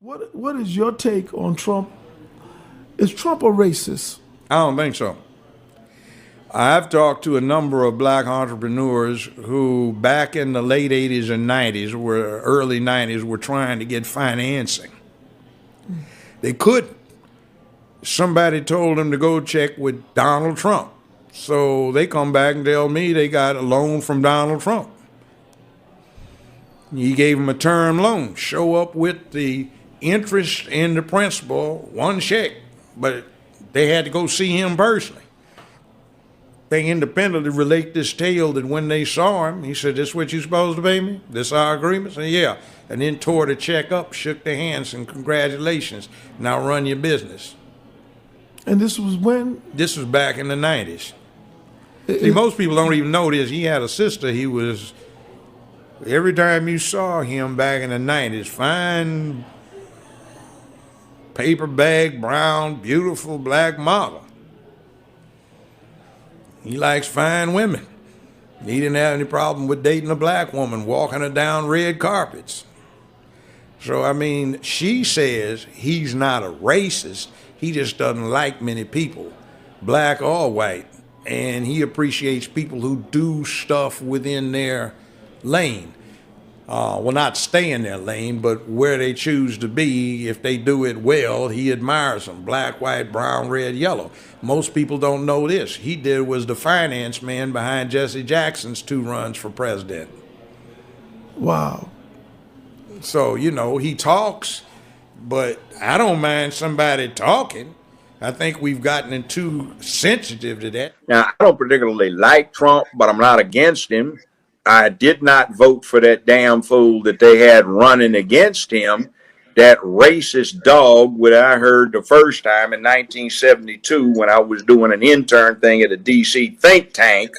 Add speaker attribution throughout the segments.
Speaker 1: What is your take on Trump? Is Trump a racist?
Speaker 2: I don't think so. I've talked to a number of black entrepreneurs who, back in the late 80s and 90s, early 90s, were trying to get financing. They couldn't. Somebody told them to go check with Donald Trump. So they come back and tell me they got a loan from Donald Trump. He gave them a term loan. Show up with the interest and the principal, one check. But they had to go see him personally. They independently relate this tale that when they saw him, he said, "This what you supposed to pay me? This our agreement?" I said, "Yeah." And then tore the check up, shook their hands, and congratulations. Now run your business.
Speaker 1: And this was when?
Speaker 2: This was back in the 90s. See, most people don't even know this. He had a sister. He was, every time you saw him back in the 90s, fine paper bag, brown, beautiful black model. He likes fine women. He didn't have any problem with dating a black woman, walking her down red carpets. So, I mean, she says he's not a racist. He just doesn't like many people, black or white. And he appreciates people who do stuff within their lane. Well, not stay in their lane, but where they choose to be. If they do it well, he admires them. Black, white, brown, red, yellow. Most people don't know this. He was the finance man behind Jesse Jackson's 2 runs for president.
Speaker 1: Wow.
Speaker 2: So, he talks, but I don't mind somebody talking. I think we've gotten too sensitive to that.
Speaker 3: Now, I don't particularly like Trump, but I'm not against him. I did not vote for that damn fool that they had running against him, that racist dog, what I heard the first time in 1972 when I was doing an intern thing at a D.C. think tank,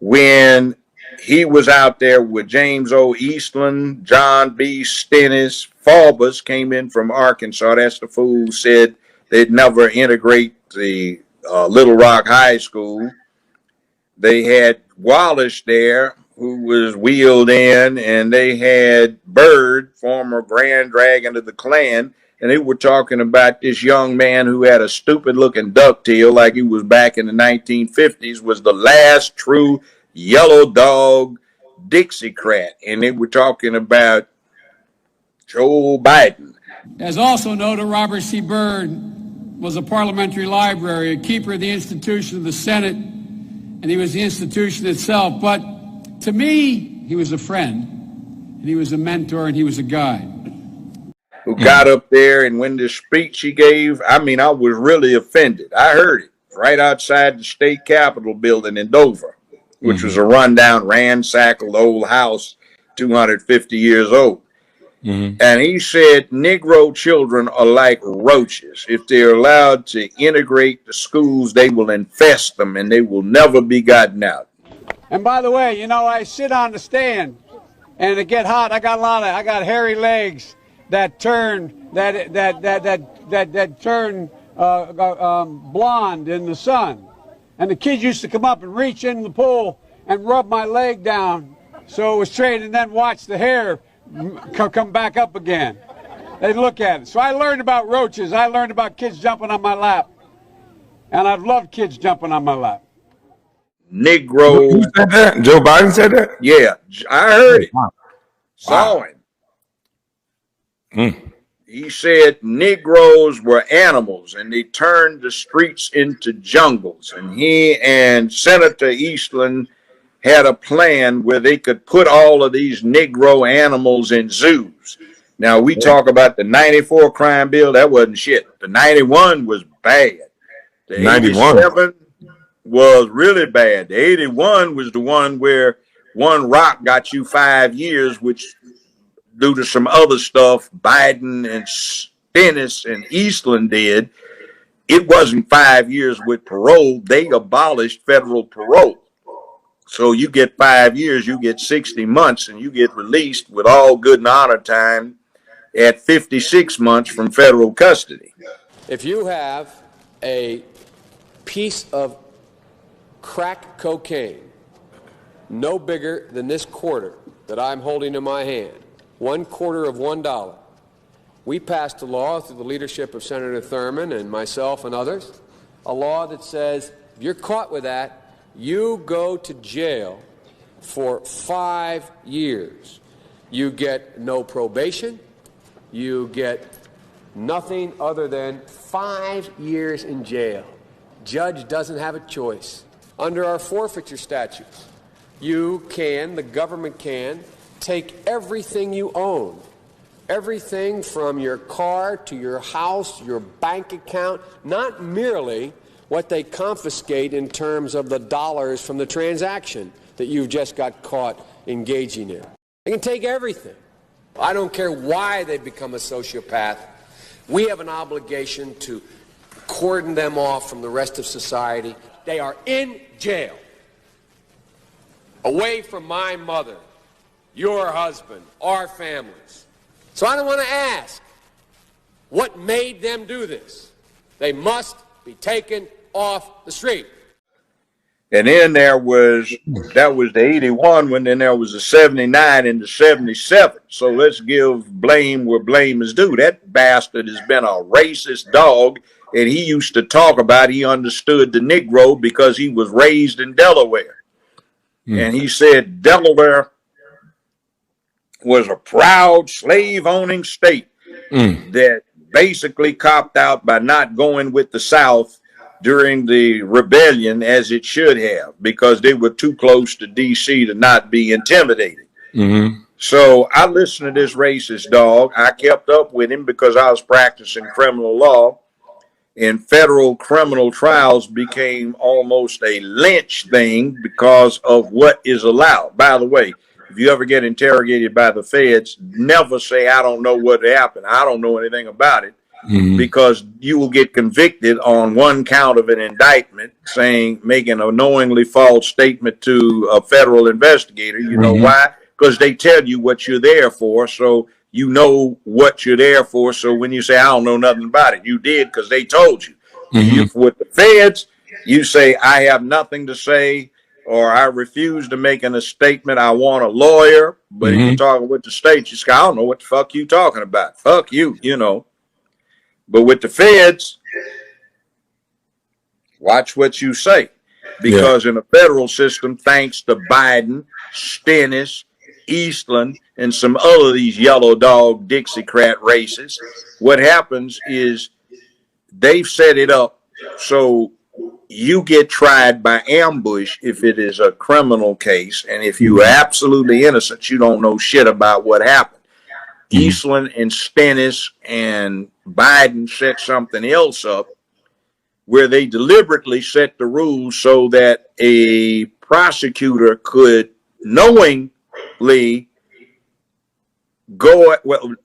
Speaker 3: when he was out there with James O. Eastland, John B. Stennis, Faubus came in from Arkansas. That's the fool who said they'd never integrate the Little Rock High School. They had Wallace there, who was wheeled in, and they had Byrd, former Grand Dragon of the Klan, and they were talking about this young man who had a stupid-looking ducktail like he was back in the 1950s, was the last true yellow dog Dixiecrat, and they were talking about Joe Biden.
Speaker 4: As also noted, Robert C. Byrd was a parliamentary library, a keeper of the institution of the Senate, and he was the institution itself. But to me, he was a friend, and he was a mentor, and he was a guide.
Speaker 3: Who got up there, and when the speech he gave, I mean, I was really offended. I heard it right outside the state capitol building in Dover, which was a rundown, ransacked old house, 250 years old. And he said Negro children are like roaches. If they're allowed to integrate the schools, they will infest them and they will never be gotten out.
Speaker 4: And by the way, I sit on the stand and it get hot. I got hairy legs that turn turn blonde in the sun. And the kids used to come up and reach in the pool and rub my leg down so it was straight, and then watch the hair come back up again. They'd look at it. So I learned about roaches. I learned about kids jumping on my lap. And I've loved kids jumping on my lap.
Speaker 3: Negro.
Speaker 5: Who said that? Joe Biden said that?
Speaker 3: Yeah, I heard it. Wow. Saw him. He said Negroes were animals and they turned the streets into jungles. And he and Senator Eastland had a plan where they could put all of these Negro animals in zoos. Now, we talk about the 94 crime bill. That wasn't shit. The 91 was bad. The 87 was really bad. The 81 was the one where one rock got you 5 years, which due to some other stuff Biden and Stennis and Eastland did, it wasn't 5 years with parole. They abolished federal parole. So you get 5 years, you get 60 months, and you get released with all good and honor time at 56 months from federal custody.
Speaker 6: If you have a piece of crack cocaine no bigger than this quarter that I'm holding in my hand, 1/4 of $1, we passed a law through the leadership of Senator Thurmond and myself and others, a law that says if you're caught with that, you go to jail for 5 years. You get no probation. You get nothing other than 5 years in jail. Judge doesn't have a choice. Under our forfeiture statutes, you can, the government can, take everything you own, everything from your car to your house, your bank account, not merely what they confiscate in terms of the dollars from the transaction that you've just got caught engaging in. They can take everything. I don't care why they become a sociopath. We have an obligation to cordon them off from the rest of society. They are in jail, away from my mother, your husband, our families. So I don't want to ask what made them do this. They must be taken off the street.
Speaker 3: And then that was the 81 one, then there was the 79 and the 77. So let's give blame where blame is due. That bastard has been a racist dog, and he used to talk about he understood the Negro because he was raised in Delaware. And he said Delaware was a proud slave-owning state that basically copped out by not going with the South during the rebellion as it should have, because they were too close to D.C. to not be intimidated. So I listened to this racist dog. I kept up with him because I was practicing criminal law, and federal criminal trials became almost a lynch thing because of what is allowed. By the way, if you ever get interrogated by the feds, never say, I don't know what happened. I don't know anything about it. Because you will get convicted on one count of an indictment making a knowingly false statement to a federal investigator. You know why? Because they tell you what you're there for, so you know what you're there for. So when you say, I don't know nothing about it, you did because they told you. With the feds, you say, I have nothing to say, or I refuse to make a statement. I want a lawyer. But if you're talking with the state, you say, I don't know what the fuck you talking about. Fuck you, you know. But with the feds, watch what you say. Because in the federal system, thanks to Biden, Stennis, Eastland, and some other of these yellow dog Dixiecrat races, what happens is they've set it up so you get tried by ambush if it is a criminal case. And if you're absolutely innocent, you don't know shit about what happened. Eastland and Stennis and Biden set something else up where they deliberately set the rules so that a prosecutor could knowingly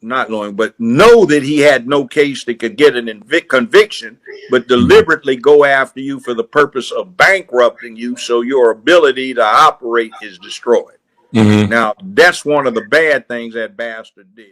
Speaker 3: not knowing, but know that he had no case that could get an conviction, but deliberately go after you for the purpose of bankrupting you so your ability to operate is destroyed. Now, that's one of the bad things that bastard did.